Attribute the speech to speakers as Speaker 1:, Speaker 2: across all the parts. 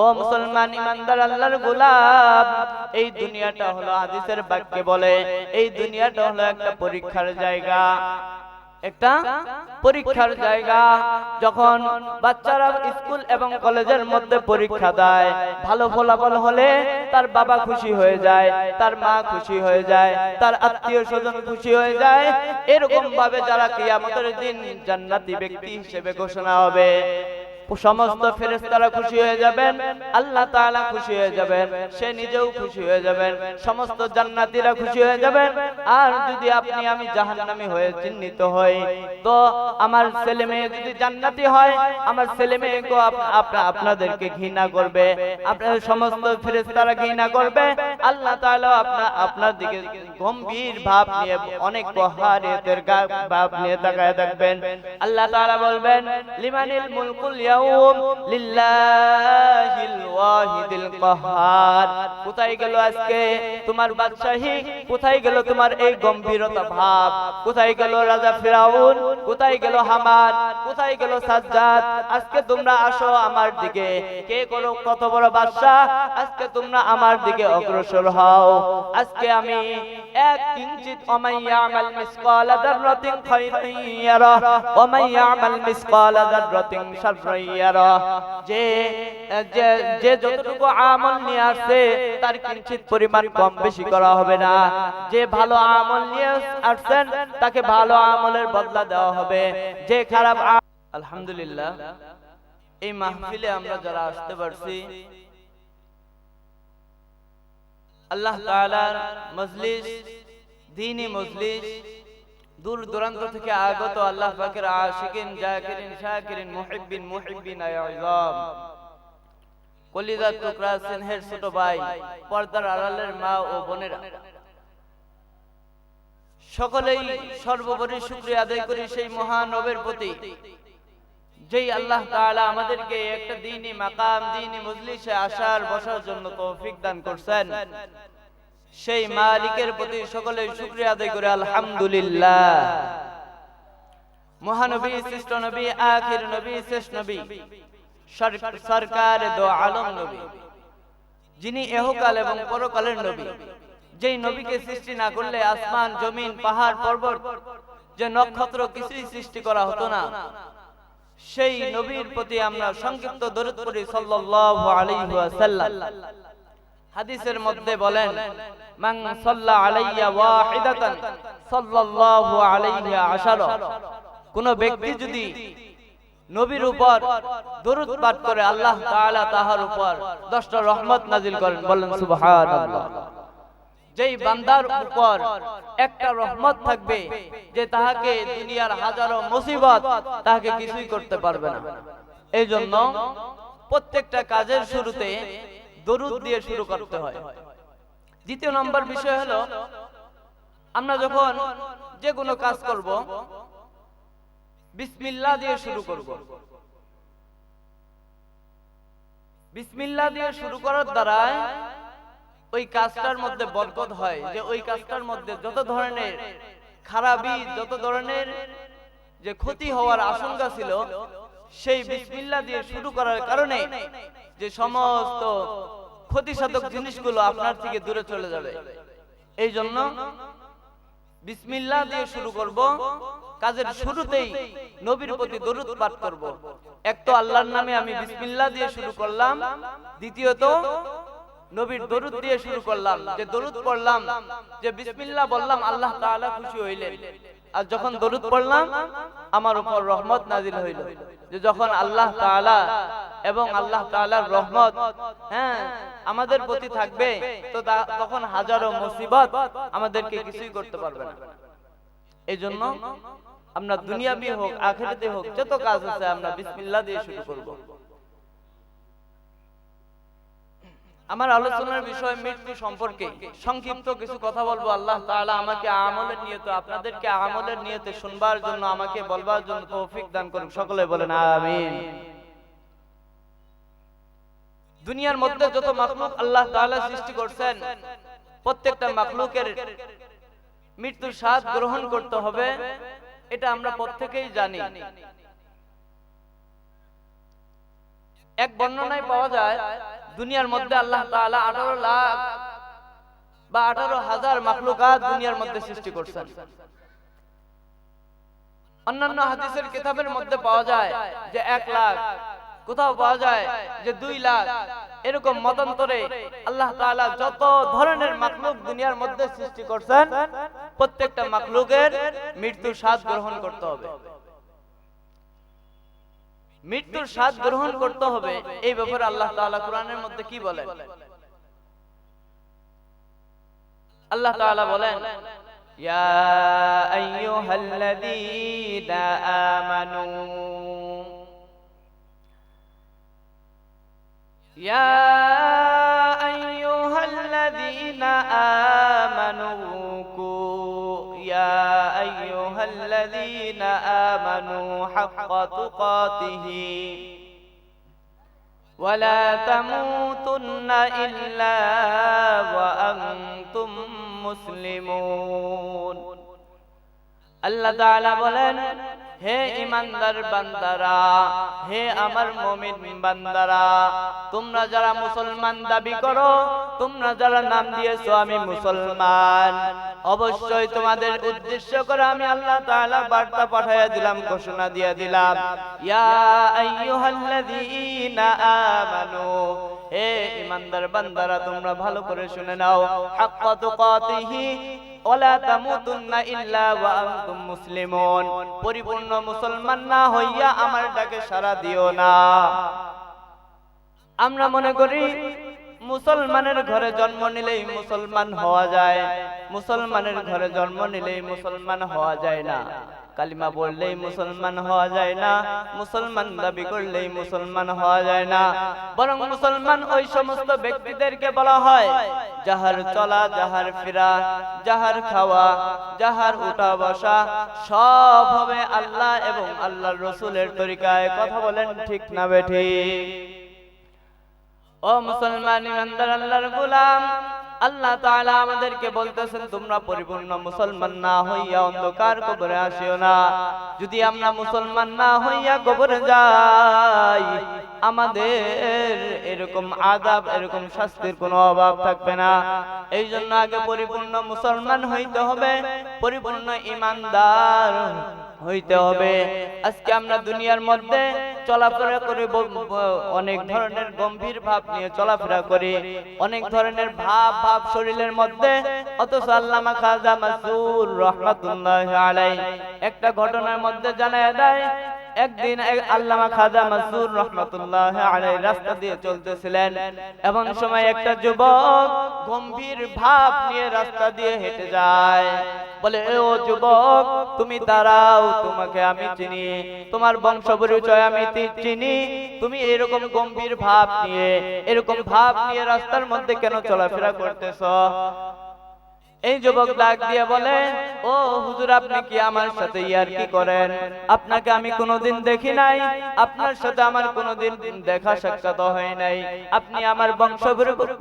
Speaker 1: ও মুসলমান ইমানদার আল্লাহর গোলাম, এই দুনিয়াটা হলো হাদিসের বাক্যে বলে এই দুনিয়াটা হলো একটা পরীক্ষার জায়গা, একটা পরীক্ষার জায়গা। যখন বাচ্চারা স্কুল এবং কলেজের মধ্যে পরীক্ষা দেয়, ভালো ফলাফল হলে তার বাবা খুশি হয়ে যায়, তার মা খুশি হয়ে যায়, তার আত্মীয় স্বজন খুশি হয়ে যায়। এরকম ভাবে যারা কিয়ামতের দিন জান্নাতি ব্যক্তি হিসেবে ঘোষণা হবে, সমস্ত ফেরেশতারা খুশি হয়ে যাবেন, আল্লাহ তাআলা খুশি হয়ে যাবেন, সে নিজেও খুশি হয়ে যাবেন, সমস্ত জান্নাতীরা খুশি হয়ে যাবেন। আর যদি আপনি আমি জাহান্নামী হয়ে চিহ্নিত হই, তো আমার ছেলে মেয়ে যদি জান্নাতি হয়, আমার ছেলে মেয়েকে আপনাদেরকে ঘৃণা করবে, আপনাদের সমস্ত ফেরেশতারা ঘৃণা করবে। আল্লাহ তাআলা আপনার দিকে গম্ভীর ভাব নিয়ে, অনেক বহারিয়তের ভাব নিয়ে তাকায় থাকবেন। আল্লাহ তাআলা বলবেন, লিমানিল মুলকুল লিল্লাহিল ওয়াহিদিল কাহ্হার। কোথায় গেল আজকে তোমার বাদশাহী? কোথায় গেল তোমার এই গম্ভীরতা ভাব? কোথায় গেল রাজা ফিরাউন? কোথায় গেল হামান? কোথায় গেল সাজ্জাদ? আজকে তোমরা আসো আমার দিকে। কে করো কত বড় বাদশাহ, আজকে তোমরা আমার দিকে অগ্রসর হও। আজকে আমি এক কিঞ্চিত ওমাইয়ামাল মিসকালা যাররাতিন খায়রান ইয়ারা ওমাইয়ামাল মিসকালা যাররাতিন শাররান ইয়ারা। যে যতটুকু আমল নিয়ে আসে তার কিঞ্চিত পরিমাণ কম বেশি করা হবে না। যে ভালো আমল নিয়ে আসছেন তাকে ভালো আমলের বদলা দেওয়া হবে। যে খারাপ আলহামদুলিল্লাহ, এই মাহফিলে আমরা যারা আসতে পারছি, আল্লাহ তাআলার মজলিস, দ্বীনি মজলিস, দূর দূরান্ত থেকে আগত আল্লাহ পাকের আশিকিন, জাকিরিন, শাকিরিন, মুহিব্বিন, মুহিব্বিন আযম, কলিজার টুকরা, স্নেহের ছোট ভাই, পর্দার আড়ালের মা ও বোনেরা, সকলেই সর্বোপরি শুকরিয়া আদায় করি সেই মহান রবের প্রতি, যেই আল্লাহ তাআলা আমাদেরকে একটা দ্বীনি মাকাম, দ্বীনি মজলিসে আসার বসার জন্য তৌফিক দান করছেন। সেই মালিকের প্রতি সকলেই শুকরিয়া আদায় করে আলহামদুলিল্লাহ। মহানবী, শ্রেষ্ঠ নবী, আখির নবী, শেষ নবী, সরকার দো আলম নবী, যিনি ইহকাল এবং পরকালের নবী, যেই নবীকে সৃষ্টি না করলে আসমান, জমিন, পাহাড়, পর্বত, যে নক্ষত্র কিছুই সৃষ্টি করা হতো না, সেই নবীর প্রতি আমরা সংক্ষিপ্ত দরুদ পড়ি সাল্লাল্লাহু আলাইহি ওয়াসাল্লাম। হাদিসের মধ্যে বলেন, মান সাল্লা আলাইয়া ওয়াহিদাতান সাল্লাল্লাহু আলাইহি আশারা। কোন ব্যক্তি যদি নবীর উপর দরুদ পাঠ করে, আল্লাহ তাআলা তাহার উপর 10টা রহমত নাজিল করেন। বলেন সুবহানাল্লাহ। যেই বান্দার উপর একটা রহমত থাকবে, যে তাহাকে দুনিয়ার হাজারো মুসিবত তাহাকে কিছুই করতে পারবে না। এই জন্য প্রত্যেকটা কাজের শুরুতে দরুদ দিয়ে শুরু করতে হয়। দ্বিতীয় নম্বর বিষয় হলো, আমরা যখন যে কোনো কাজ করব, বিসমিল্লাহ দিয়ে শুরু করব। বিসমিল্লাহ দিয়ে শুরু করার দ্বারা ওই কাজটার মধ্যে বরকত হয়, যে ওই কাজটার মধ্যে যত ধরনের খারাপি, যত ধরনের যে ক্ষতি হওয়ার আশঙ্কা ছিল, সেই বিসমিল্লাহ দিয়ে শুরু করার কারণে যে সমস্ত ক্ষতিসাধক জিনিসগুলো আপনার থেকে দূরে চলে যাবে। এই জন্য বিসমিল্লাহ দিয়ে শুরু করব। কাজের শুরুতেই নবীর প্রতি দরুদ পাঠ করব। এক তো আল্লাহর নামে আমি বিসমিল্লাহ দিয়ে শুরু করলাম, দ্বিতীয়ত নবীর দরুদ দিয়ে শুরু করলাম। যে দরুদ পড়লাম, যে বিসমিল্লাহ বললাম, আল্লাহ তাআলা খুশি হইলেন। আর যখন দরুদ পড়লাম, আমার উপর রহমত নাজিল হইল। যে যখন আল্লাহ তাআলা এবং আল্লাহ তাআলার রহমত আমাদের প্রতি থাকবে, তো তখন হাজারো মুসিবত আমাদেরকে কিছুই করতে পারবে না। এই জন্য আমরা দুনিয়াবি হোক, আখিরাতে হোক, যত কাজ আছে আমরা বিসমিল্লাহ দিয়ে শুরু করব। আমার আলোচনার বিষয় মৃত্যু সম্পর্কে সংক্ষিপ্ত কিছু কথা বলবো। আল্লাহ তাআলা আমাকে আমলের নিয়তে, আপনাদেরকে আমলের নিয়তে শুনবার জন্য, আমাকে বলবার জন্য তৌফিক দান করুন। সকলে বলেন আমিন। দুনিয়ার মধ্যে যত মাখলুক আল্লাহ তাআলা সৃষ্টি করেছেন, প্রত্যেকটা মাখলুকের মৃত্যুর স্বাদ গ্রহণ করতে হবে, এটা আমরা প্রত্যেকেই জানি। এক বর্ণনায় পাওয়া যায় দুনিয়ার মধ্যে আল্লাহ তাআলা 18 লাখ বা 18,000 মাখলুকাত দুনিয়ার মধ্যে সৃষ্টি করছেন। অন্যান্য হাদিসের কিতাবের মধ্যে পাওয়া যায় যে 1 লাখ, কোথাও পাওয়া যায় যে 2 লাখ। এরকম মতান্তরে আল্লাহ তাআলা যত ধরনের মাখলুক দুনিয়ার মধ্যে সৃষ্টি করছেন, প্রত্যেকটা মাখলুকের মৃত্যুর স্বাদ গ্রহণ করতে হবে। মৃত্যুর স্বাদ গ্রহণ করতে হবে, এই ব্যাপারে আল্লাহ তাআলা কোরআনের মধ্যে কি বলেন? আল্লাহ তাআলা বলেন, ইয়া আইয়ুহাল্লাযীনা আমানু ইয়া আইয়ুহাল্লাযীনা আমানু ইয়া আইয়ুহাল্লাযীনা আমানু হাক্কা তুকাতিহি ওয়ালা তামুতুন্না ইল্লা ওয়া আনতুম মুসলিমুন। আল্লাহ তাআলা বলেন, হে ঈমানদার বান্দারা, হে আমার মুমিন বান্দারা, তোমরা যারা মুসলমান দাবি করো, তোমরা যারা নাম দিয়েছো আমি মুসলমান, অবশ্যই তোমাদের উদ্দেশ্য করে আমি আল্লাহ তাআলা বার্তা পাঠিয়ে দিলাম, ঘোষণা দিয়ে দিলাম, ইয়া আইয়ুহাল্লাযীনা আমানু, হে ঈমানদার বান্দারা তোমরা ভালো করে শুনে নাও, হাক্কা তুকাতিহি ওয়ালা তামুতুন্না ইল্লা ওয়া আনতুম মুসলিমুন, পরিপূর্ণ মুসলমান না হইয়া আমার ডাকে সাড়া দিও না। আমরা মনে করি মুসলমানের ঘরে জন্ম নিলেই মুসলমান হওয়া যায়, মুসলমানের ঘরে জন্ম নিলেই মুসলমান হওয়া যায় না, কালিমা বললেই মুসলমান হওয়া যায় না, মুসলমান দাবি করলেই মুসলমান হওয়া যায় না। বরং মুসলমান ওই সমস্ত ব্যক্তিদেরকে বলা হয় যাহার চলা, যাহার ফিরা, যাহার খাওয়া, যাহার উঠা বসা সব হবে আল্লাহ এবং আল্লাহর রাসূলের তরিকায়। কথা বলেন ঠিক না বেঠিক? ও মুসলমান ইমানদার আল্লাহর গোলাম, আল্লাহ তাআলা আমাদেরকে বলতেছেন তোমরা পরিপূর্ণ মুসলমান না হইয়া অন্ধকার কবরে আসিও না। যদি আমরা মুসলমান না হইয়া কবরে যাই, আমাদের এরকম আযাব, এরকম শাস্তির কোনো অভাব থাকবে না। এই জন্য আগে পরিপূর্ণ মুসলমান হইতে হবে, পরিপূর্ণ ঈমানদার হইতে হবে। আজকে আমরা দুনিয়ার মধ্যে চলাফেরা করি, অনেক ধরনের গম্ভীর ভাব নিয়ে চলাফেরা করি, অনেক ধরনের ভাব শরীরের মধ্যে, অথচ আল্লামা খাজা মাসুদ রাহমাতুল্লাহি আলাইহি একটা ঘটনার মধ্যে জানায় দেয়, একদিন আল্লামা খাজা মাসুদ রাহমাতুল্লাহি আলাইহি রাস্তা দিয়ে চলতেছিলেন, এমন সময় একটা যুবক গম্ভীর ভাব নিয়ে রাস্তা দিয়ে হেঁটে যায়। বলে, ও যুবক তুমি দাঁড়াও, তোমাকে আমি চিনি, তোমার বংশ পরিচয় আমি চিনি, তুমি এরকম গম্ভীর ভাব নিয়ে, এরকম ভাব নিয়ে রাস্তার মধ্যে কেন চলাফেরা করতেছ? এই যুবক ডাক দিয়ে বলে, ও হুজুর আপনি কি আমার সাথে ইয়ারকি করেন? আপনাকে আমি কোনোদিন দেখি নাই, আপনার সাথে আমার কোনোদিন দেখা সাক্ষাৎ হয় নাই, আপনি আমার বংশ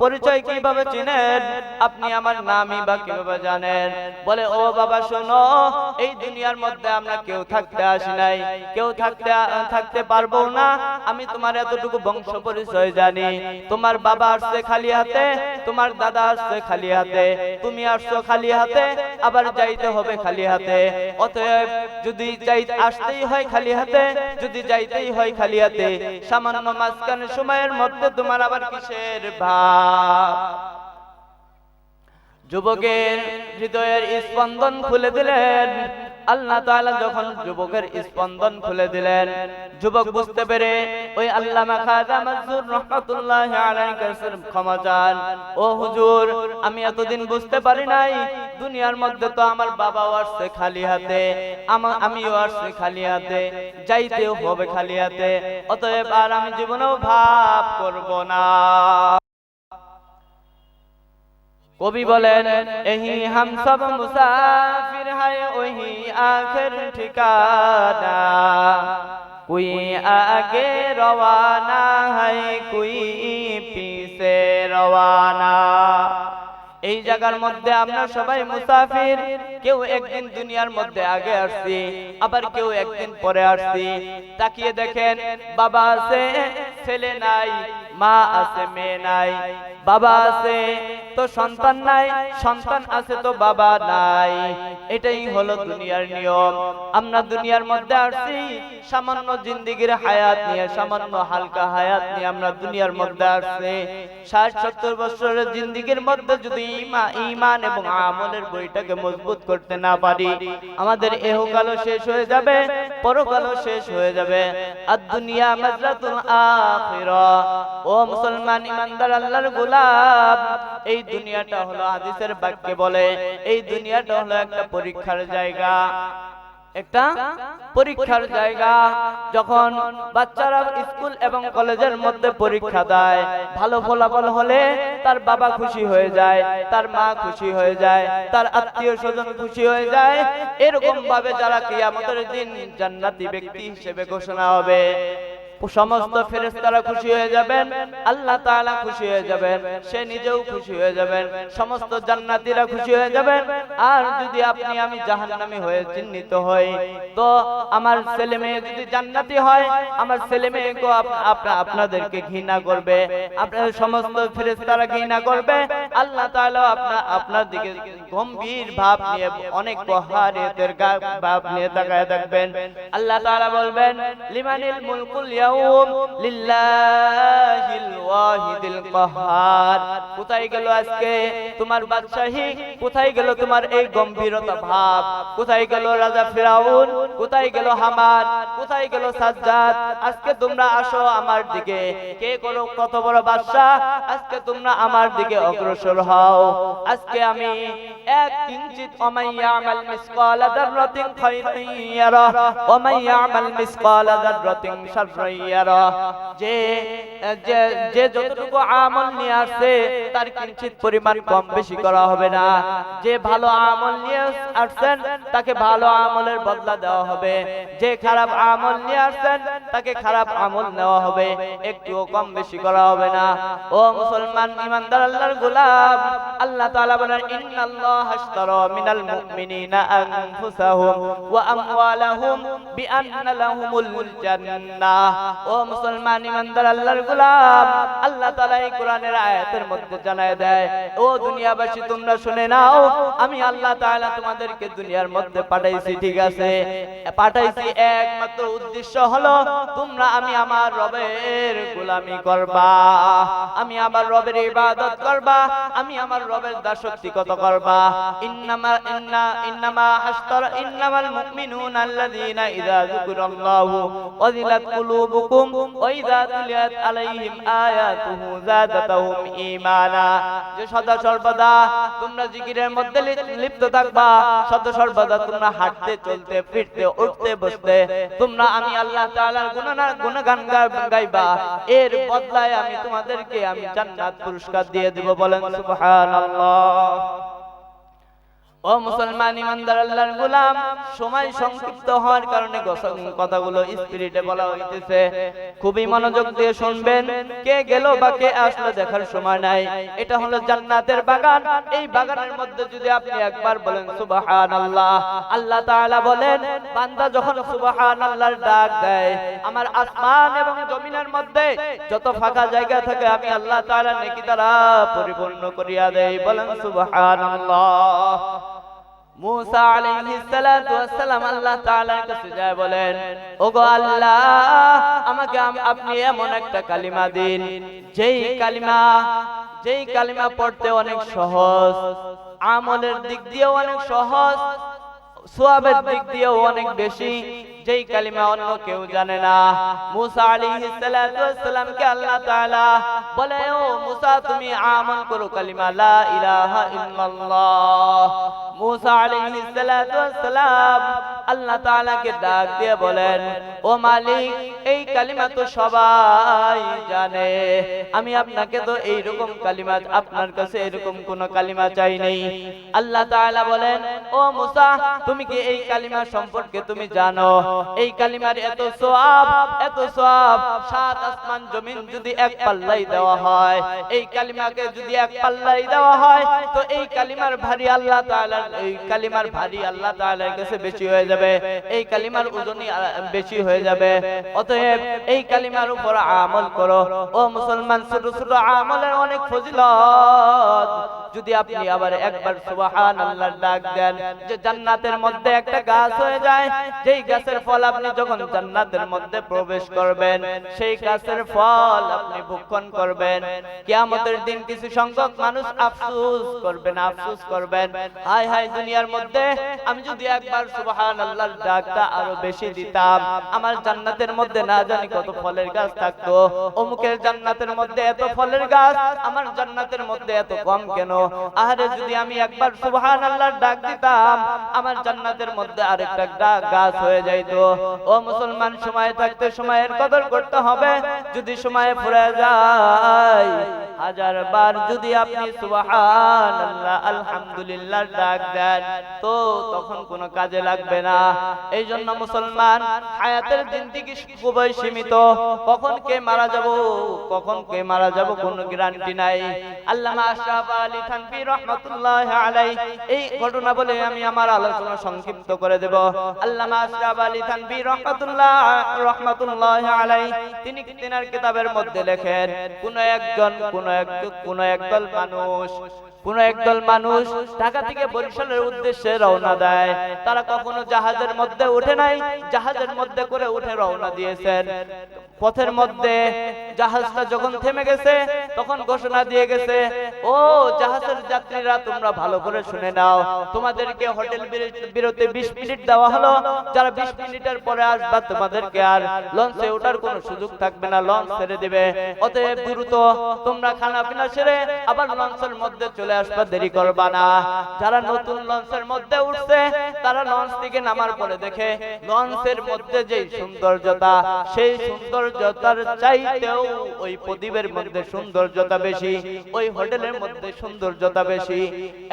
Speaker 1: পরিচয় কিভাবে চিনেন? আপনি আমার নামই বা কিভাবে জানেন? বলে, ও বাবা শোনো, এই দুনিয়ার মধ্যে আমরা কেউ থাকতে আসি নাই, কেউ থাকতে পারবো না, আমি তোমার এতটুকু বংশ পরিচয় জানি, তোমার বাবা আসছে খালি হাতে, তোমার দাদা আসছে খালি হাতে, তুমি খালি হাতে, আবার যাইতে হবে খালি হাতে। অতএব যদি আসতেই হয় খালি হাতে, যদি যাইতেই হয় খালি হাতে, সামান্য মাঝখানে সময়ের মধ্যে তোমার আবার কিসের ভাব? যুবকের হৃদয়ের স্পন্দন খুলে দিলেন আল্লাহ তাআলা। যখন যুবকের স্পন্দন খুলে দিলেন, যুবক বুঝতে পেরে ওই আল্লামা খাজা মাসুদ রাহমাতুল্লাহি আলাইহি কাছে ক্ষমা চান, ও হুজুর আমি এতদিন বুঝতে পারি নাই, দুনিয়ার মধ্যে তো আমার বাবাও আসছে খালি হাতে, আমিও আসছি খালি হাতে, যাইতেও হবে খালি হাতে, অতএব আর আমি জীবনেও ভাব করব না। কবি বলেন, এহি হাম সব মুসাফির হায় ওহি আখির ঠিকানা, কোই আগে রওয়ানা হায় কোই পিছে রওয়ানা। এই জায়গার মধ্যে আমরা সবাই মুসাফির, কেউ একদিন দুনিয়ার মধ্যে আগে আসছি, আবার কেউ একদিন পরে আসছি। তাকিয়ে দেখেন, বাবা আছে ছেলে নাই, মা আছে মেয়ে নাই, বাবা আছে তো সন্তান নাই, সন্তান আছে তো বাবা নাই। এটাই হলো দুনিয়ার নিয়ম। আমরা দুনিয়ার মধ্যে আসছি সামান্য জিন্দেগির হায়াত নিয়ে, সামান্য হালকা হায়াত নিয়ে আমরা দুনিয়ার মধ্যে আসছি। 60-70 বছরের জিন্দেগির মধ্যে যদি ঈমান এবং আমলের বইটাকে মজবুত করতে না পারি, আমাদের ইহকালও শেষ হয়ে যাবে, পরকালও শেষ হয়ে যাবে। আর দুনিয়া মাজরাতুল আখিরাহ। ও মুসলমান ইমানদার আল্লাহর গোলাম, এই দুনিয়াটা হলো, হাদিসের বাক্যে বলে, এই দুনিয়াটা হলো একটা পরীক্ষার জায়গা, একটা পরীক্ষার জায়গা। যখন বাচ্চারা স্কুল এবং কলেজের মধ্যে পরীক্ষা দেয়, ভালো ফলাফল হলে তার বাবা খুশি হয়ে যায়, তার মা খুশি হয়ে যায়, তার আত্মীয় স্বজন খুশি হয়ে যায়। এরকম ভাবে যারা কিয়ামতের দিন জান্নাতি ব্যক্তি হিসেবে ঘোষণা হবে, সমস্ত ফেরেশতারা খুশি হয়ে যাবেন, আল্লাহ তাআলা খুশি হয়ে যাবেন, সে নিজেও খুশি হয়ে যাবেন, সমস্ত জান্নাতীরা খুশি হয়ে যাবেন। আর যদি আপনি আমি জাহান্নামী হয়ে চিহ্নিত হই, তো আমার ছেলে মেয়ে যদি জান্নাতি হয়, আমার ছেলে মেয়েকে আপনাদেরকে ঘৃণা করবে, আপনাদের সমস্ত ফেরেশতারা ঘৃণা করবে, আল্লাহ তাআলা আপনার দিকে গম্ভীর ভাব নিয়ে, অনেক বহারিয়তের ভাব নিয়ে তাকায় থাকবেন। আল্লাহ তাআলা বলবেন, লিমানিল মুলকুল লিল্লাহিল ওয়াহিদিল কাহ্হার। কোথায় গেল আজকে তোমার বাদশাহী? কোথায় গেল তোমার এই গম্ভীরতা ভাব? কোথায় গেল রাজা ফিরাউন? কোথায় গেল হামান? কোথায় গেল সাজ্জাদ? আজকে তোমরা আসো আমার দিকে। কে করো কত বড় বাদশা, আজকে তোমরা আমার দিকে অগ্রসর হও। আজকে আমি এক কিঞ্চিত ওমাইয়ামাল মিসকালা যাররাতিন খায়রান ইয়ারা ওমাইয়ামাল মিসকালা যাররাতিন শাররান ইয়ারা। যে যতটুকু আমল নিয়ে আসছে তার কিঞ্চিত পরিমাণ কম বেশি করা হবে না। যে ভালো আমল নিয়ে আসছেন তাকে ভালো আমলের বদলা দেওয়া হবে, যে খারাপ আমল নিয়ে আসছেন তাকে খারাপ আমল নেওয়া হবে, একটুও কম বেশি করা হবে না। ও মুসলমান ইমানদার আল্লাহর গোলাম, আল্লাহ তাআলা বলেন, ইন্নাল্লাহা আশতারা মিনাল মুমিনিনা আনফুসাহুম ওয়া আমওয়ালাহুম বিআন্না লাহুমুল জান্নাহ। ও মুসলমান ইমানদার আল্লাহর গোলাম, আল্লাহ তাআলা এই কোরআনের আয়াতের মধ্যে জানায় দেয়, ও দুনিয়াবাসী তোমরা শুনে নাও, আমি আল্লাহ তাআলা তোমাদেরকে দুনিয়ার মধ্যে পাঠাইছি, ঠিক আছে? পাঠাইছি একমাত্র উদ্দেশ্য হলো তোমরা আমি আমার রবের গোলামি করবা, আমি আমার রবের ইবাদত করবা, আমি আমার রবের দাসত্বকতা করবা। ইন্নামাল মুমিনুনা আল্লাযীনা ইযা যুকিরাল্লাহু ওয়াজিলাত কুলুবুকুম ওয়া ইযা তুলিয়াত আলাইহিম আয়াতুহু যাদাতুহুম ঈমানা। যে সদা সর্বদা তোমরা জিকিরের মধ্যে লিপ্ত থাকবা, সদা সর্বদা তোমরা হাঁটতে চলতে ফিরতে উঠতে বসতে তোমরা আমি আল্লাহ তাআলার গুণগান গাইবা, এর বদলায় আমি তোমাদেরকে আমি জান্নাত পুরস্কার দিয়ে দেব। বলেন সুবহানাল্লাহ। ও মুসলমান ইমানদার আল্লাহর গোলাম, সময় সংক্ষিপ্ত হওয়ার কারণে কথাগুলো স্পিরিটে বলা হইতেছে, খুবই মনোযোগ দিয়ে শুনবেন। কে গেল বা কে আসলো দেখার সময় নাই। এটা হলো জান্নাতের বাগান। এই বাগানের মধ্যে যদি আপনি একবার বলেন সুবহানাল্লাহ, আল্লাহ তাআলা বলেন, বান্দা যখন সুবহানাল্লাহর ডাক দেয়, আমার আসমান এবং জমিনের মধ্যে যত ফাঁকা জায়গা থাকে আমি আল্লাহ তাআলা নেকি দ্বারা পরিপূর্ণ করিয়া দেই। বলেন সুবহানাল্লাহ। মুসা আলাইহিস সালাতু ওয়াস সালাম আল্লাহ তাআলার কাছে যায় বলেন, ওগো আল্লাহ, আমাকে আপনি এমন একটা কালিমা দিন, যেই কালিমা পড়তে অনেক সহজ, আমলের দিক দিয়েও অনেক সহজ, সওয়াবের দিক দিয়েও অনেক বেশি, যেই কালিমা অন্য কেউ জানে না। মুসা আলাইহিস সালাতু ওয়াস সালামকে আল্লাহ তাআলা বলে, ও মুসা, তুমি আমল করো কালিমা লা ইলাহা ইল্লাল্লাহ। মুসা আলাইহিস সালাতু ওয়াস সালাম আল্লাহ তাআলাকে ডাক দিয়ে বলেন, ও মালিক, এই কালিমা তো সবাই জানে, আমি আপনাকে তো এইরকম কালিমা, আপনার কাছে এরকম কোন কালিমা চাই নাই। আল্লাহ তাআলা বলেন, ও মুসা, তুমি কি এই কালিমা সম্পর্কে তুমি জানো? এই কালিমার এত সওয়াব, সাত আসমান জমিন যদি এক পাল্লাই দেওয়া হয়, এই কালিমাকে যদি এক পাল্লাই দেওয়া হয়, তো এই কালিমার ভারী আল্লাহ তাআলার কাছে বেশি হয়ে যাবে, এই কালিমার ওজনই বেশি হয়ে যাবে। অতএব অতএব এই কালিমার উপর আমল করো। ও মুসলমান, ছোট ছোট আমলের অনেক ফজিলত। যদি আপনি আবার একবার সুবহানাল্লাহ ডাক দেন, যে জান্নাতের মধ্যে একটা গাছ হয়ে যায়, যেই গাছের ফল আপনি যখন জান্নাতের মধ্যে প্রবেশ করবেন, সেই গাছের ফল আপনি ভক্ষণ করবেন। কিয়ামতের দিন কিছু সংখ্যক মানুষ আফসোস করবেন, হায় হায়, দুনিয়ার মধ্যে আমি যদি একবার সুবহানাল্লাহর ডাকটা আরো বেশি দিতাম, আমার জান্নাতের মধ্যে না জানি কত ফলের গাছ থাকতো। অমুকের জান্নাতের মধ্যে এত ফলের গাছ, আমার জান্নাতের মধ্যে এত কম কেন? আরে যদি আমি একবার সুবহানাল্লাহর ডাক দিতাম, আমার জান্নাতের মধ্যে আরেকটা গাছ হয়ে যাইতো। ও মুসলমান, সময় থাকতে সময়ের কদর করতে হবে। যদি সময় ফুরে যায়, হাজার বার যদি আপনি সুবহানাল্লাহ আলহামদুলিল্লাহ ডাক দেন, তো তখন কোনো কাজে লাগবে না। এই জন্য মুসলমান, হায়াতের জিন্দেগি খুবই সীমিত। কখন কে মারা যাব কোনো গ্যারান্টি নাই। আল্লামা আশরাফ আলী থানভী রাহমাতুল্লাহি আলাইহি এই ঘটনা বলে আমি আমার আলোচনা সংক্ষিপ্ত করে দেব। আল্লামা আশরাফ আলী থানভী রাহমাতুল্লাহি আলাইহি তিনি তিনার কিতাবের মধ্যে লেখেন, কোন একদল মানুষ ঢাকা থেকে বরিশালের উদ্দেশ্যে রওনা দেয়। তারা কখনো জাহাজের মধ্যে ওঠে নাই, জাহাজের মধ্যে করে উঠে রওনা দিয়েছেন। পথের মধ্যে জাহাজটা যখন থেমে গেছে, তখন ঘোষণা দিয়ে গেছে, ও জাহাজের যাত্রীরা, তোমরা ভালো করে শুনে নাও, তোমাদেরকে হোটেল বিরতি 20 মিনিট দেওয়া হলো। যারা 20 মিনিটের পরে আসবা, তোমাদেরকে আর লঞ্চে ওঠার কোনো সুযোগ থাকবে না, লঞ্চ ছেড়ে দিবে। অতএব দ্রুত তোমরা খানা পিনা সেরে আবার লঞ্চের মধ্যে চলে আসবা, দেরি করবা না। যারা নতুন লঞ্চের মধ্যে উঠছে, তারা লঞ্চ থেকে নামার পরে দেখে লঞ্চের মধ্যে যে সৌন্দর্যতা, সেই সৌন্দর্যতার চাইতেও ওই প্রদীপের মধ্যে সৌন্দর্যতা বেশি, ওই হোটেলের মধ্যে সৌন্দর্যতা বেশি।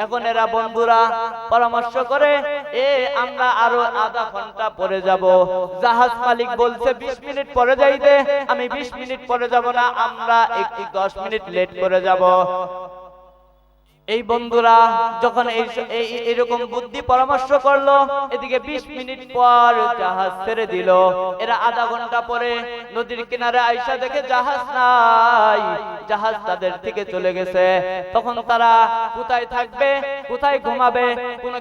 Speaker 1: এখন এরা বন্ধুরা পরামর্শ করে, আমরা আরো আধা ঘন্টা পরে যাব। জাহাজ মালিক বলছে 20 মিনিট পরে যাইতে, আমি 20 মিনিট পরে যাব না, আমরা একটু 10 মিনিট লেট করে যাব। এই বন্ধুরা যখন এইরকম বুদ্ধি পরামর্শ করলো, এদিকে 20 মিনিট পর জাহাজ ছেড়ে দিল। এরা আধা ঘন্টা পরে নদীর কিনারে আইসা দেখে জাহাজ নাই, জাহাজ তাদের থেকে চলে গেছে। তখন তারা কোথায় থাকবে, কোথায় ঘুমাবে, কোনো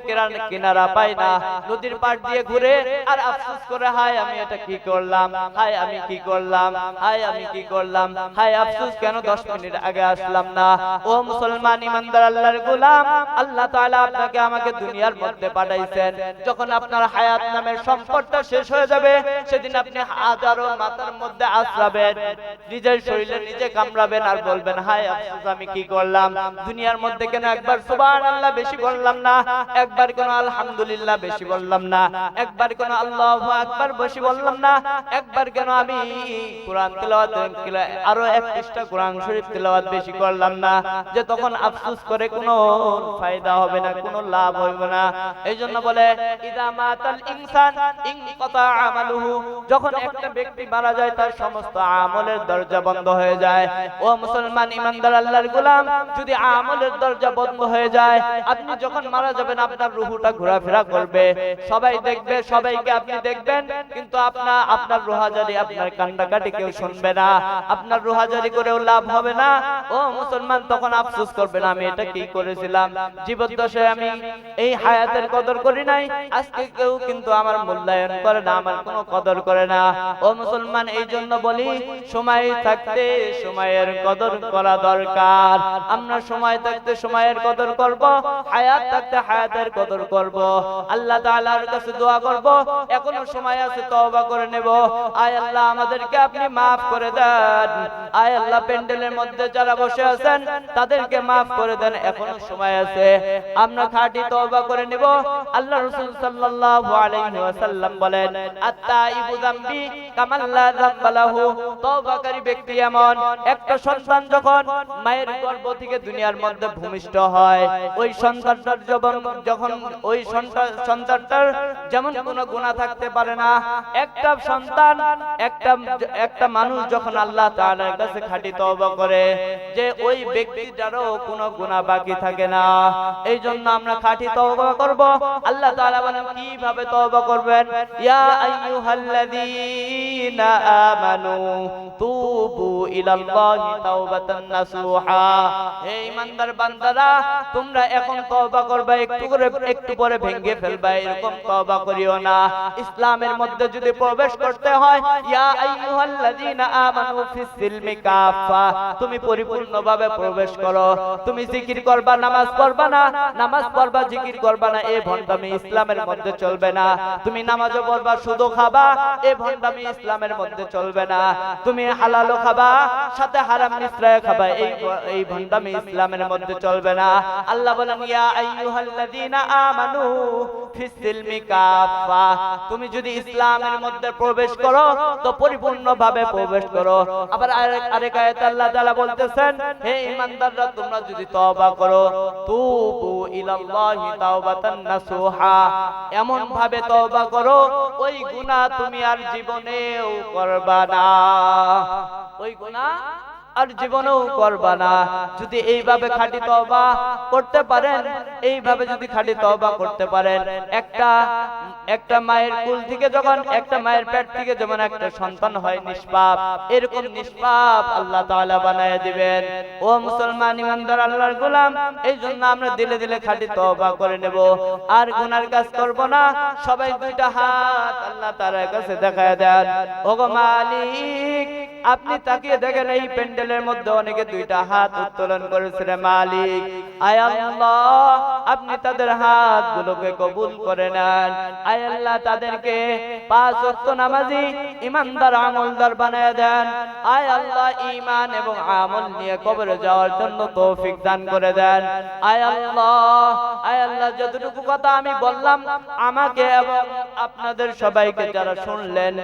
Speaker 1: কিনারা পায় না। নদীর পাড় দিয়ে ঘুরে আর আফসোস করে, হায় আমি এটা কি করলাম, হায় আমি কি করলাম, হায় আমি কি করলাম, হায় আফসোস, কেন 10 মিনিট আগে আসলাম না। ও মুসলমান ইমানদার আল্লাহর গোলাম, আল্লাহ তাআলা আপনাকে আমাকে দুনিয়ার মধ্যে পাঠাইছেন। যখন আপনার হায়াত নামের সম্পদটা শেষ হয়ে যাবে, সেদিন আপনি হাজারো মাথার মধ্যে আছড়াবেন, নিজের শরীরে নিজে কামড়াবেন আর বলবেন, হায় আফসোস, আমি কি করলাম। দুনিয়ার মধ্যে কেন একবার সুবহানাল্লাহ বেশি বললাম না, একবার কেন আলহামদুলিল্লাহ বেশি বললাম না, একবার কেন আল্লাহু আকবার বেশি বললাম না, একবার কেন আমি কোরআন তেলাওয়াত আরো 1 পৃষ্ঠা কোরআন শরীফ তেলাওয়াত বেশি করলাম না, যে তখন আফসোস করে কোনো ফায়দা হবে না, কোনো লাভ হবে না। এইজন্য বলে, ইযা মাতাল ইনসান ইনকাতা আমালুহু, যখন একটা ব্যক্তি মারা যায়, তার সমস্ত আমলের দরজা বন্ধ হয়ে যায়। ও মুসলমান ইমানদার আল্লাহর গোলাম, যদি আমলের দরজা বন্ধ হয়ে যায়, আপনি যখন মারা যাবেন, আপনার রূহটা ঘোরাফেরা করবে, সবাই দেখবে, সবাইকে আপনি দেখবেন, কিন্তু আপনার রুহাজারি, আপনার কান্নাকাটি কেউ শুনবে না, আপনার রুহাজারি করেও লাভ হবে না। ও মুসলমান, তখন আফসোস করবেন, আমি এটা কি করেছিলাম, জীবদ্দশায় আমি এই হায়াতের কদর করি নাই, আজকে কেউ কিন্তু আমার মূল্যায়ন করে না, আমার কোনো কদর করে না। ও মুসলমান, এই জন্য বলি, সময় থাকতে সময়ের কদর করা দরকার। আমরা সময় থাকতে সময়ের কদর করব, হায়াত থাকতে হায়াতের কদর করব। আল্লাহ তাআলার কাছে দোয়া করব, এখনো সময় আছে, তওবা করে নেব। আয় আল্লাহ, আমাদেরকে আপনি maaf করে দেন। আয় আল্লাহ, প্যান্ডেলের মধ্যে যারা বসে আছেন, তাদেরকে maaf করে দেন, এখনো সময় আছে, আমরা খাঁটি তওবা করে নেব। আল্লাহ রাসূল সাল্লাল্লাহু আলাইহি ওয়াসাল্লাম বলেন, আত-তাইবু যামবি কামান লা যামবা লাহু, তওবাকারী ব্যক্তি এমন, একটা সন্তান যখন মায়ের গর্ভ থেকে দুনিয়ার মধ্যে ভূমিষ্ঠ হয়, ওই সন্তানটার যখন ওই সন্তানটার যেমন কোনো গুনাহ থাকতে পারে না। একটা সন্তান, একটা মানুষ যখন আল্লাহ তাআলার কাছে খাঁটি তওবা করে, যে ওই ব্যক্তিটারও কোনো গুনাহ বাকি থাকে না। এই জন্য আমরা খাঁটি তওবা করব। আল্লাহ তাআলা বলেন কিভাবে তওবা করবেন? ইয়া আইয়ুহাল্লাযীনা আমানু তুবু ইলাল্লাহি তাওবাতান নাসুহা। হে ঈমানদার বান্দারা, তোমরা এখন তওবা করবে, একটু পরে ভেঙে ফেলবা, এরকম তওবা করিও না। ইসলামের মধ্যে যদি প্রবেশ করতে হয়, ইয়া আইয়ুহাল্লাযীনা আমানু ফিস সিলমি কাফা, তুমি পরিপূর্ণভাবে প্রবেশ করো। তুমি জিকির করবা, নামাজ পড়বা না, নামাজ পড়বা জিকির করবা না, এই ভণ্ডামি ইসলামের মধ্যে চলবে না। তুমি নামাজও পড়বা, সুদও খাবা, এই ভণ্ডামি ইসলামের মধ্যে চলবে না। তুমি হালালও খাবা, সাথে হারাম মিশ্রয় খাবা, এই ভণ্ডামি ইসলামের মধ্যে চলবে না। আল্লাহ বলেন ইয়া আইয়ুহাল্লাযীনা আমানু ফিস সিলমি কাফা, তুমি যদি ইসলামের মধ্যে প্রবেশ করো তো পরিপূর্ণভাবে প্রবেশ করো। আবার আরেক আয়াতে আল্লাহ তাআলা বলতেছেন, হে ঈমানদাররা, তোমরা যদি তওবা করো, তুবু ইলাল্লাহি তাওবাতান নাসুহা, এমন ভাবে তওবা করো ওই গুনাহ তুমি আর জীবনেও করবা না, ওই গুনাহ আর জীবনেও করবা না। যদি এইভাবে খাঁটি তওবা করতে পারেন, এইভাবে যদি খাঁটি তওবা করতে পারেন, একটা মায়ের কুল থেকে যখন, একটা মায়ের পেট থেকে যেমন একটা সন্তান হয় নিষ্পাপ, এরকম নিষ্পাপ আল্লাহ তাআলা বানায় দিবেন। ও মুসলমান ঈমানদার আল্লাহর গোলাম, এই জন্য আমরা দিলে দিলে খাঁটি তওবা করে নেব, আর গুনার কাজ করব না। সবাই দুইটা হাত আল্লাহ তাআলার কাছে দেখায় দেন। ওগো মালিক, আপনি তাকিয়ে দেখেন এই প্যান্ডেলের মধ্যে অনেকে দুইটা হাত উত্তোলন করেছিল। মালিক, আয় আল্লাহ, আপনি তাদের হাতগুলোকে কবুল করে নেন। আয় আল্লাহ, তাদেরকে 5 ওয়াক্ত নামাজি ঈমানদার আমলদার বানায় দেন। আয় আল্লাহ, ঈমান এবং আমল নিয়ে কবরে যাওয়ার জন্য তৌফিক দান করে দেন। আয় আল্লাহ, যতটুকু কথা আমি বললাম, আমাকে এবং আপনাদের সবাইকে যারা শুনলেন,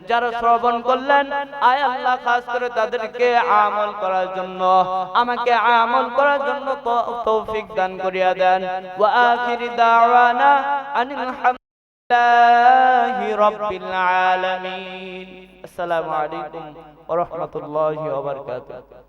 Speaker 1: যারা শ্রবণ করলেন, আয় আল্লাহ, খাস করে তাদেরকে আমল করার জন্য, আমাকে আমল করার জন্য তৌফিক দান করিয়া দেন। ওয়া আখির দাওয়ানা আনিল হামদুলিল্লাহি রাব্বিল আলামিন। আসসালামু আলাইকুম ওয়া রাহমাতুল্লাহি ওয়া বারাকাতুহু।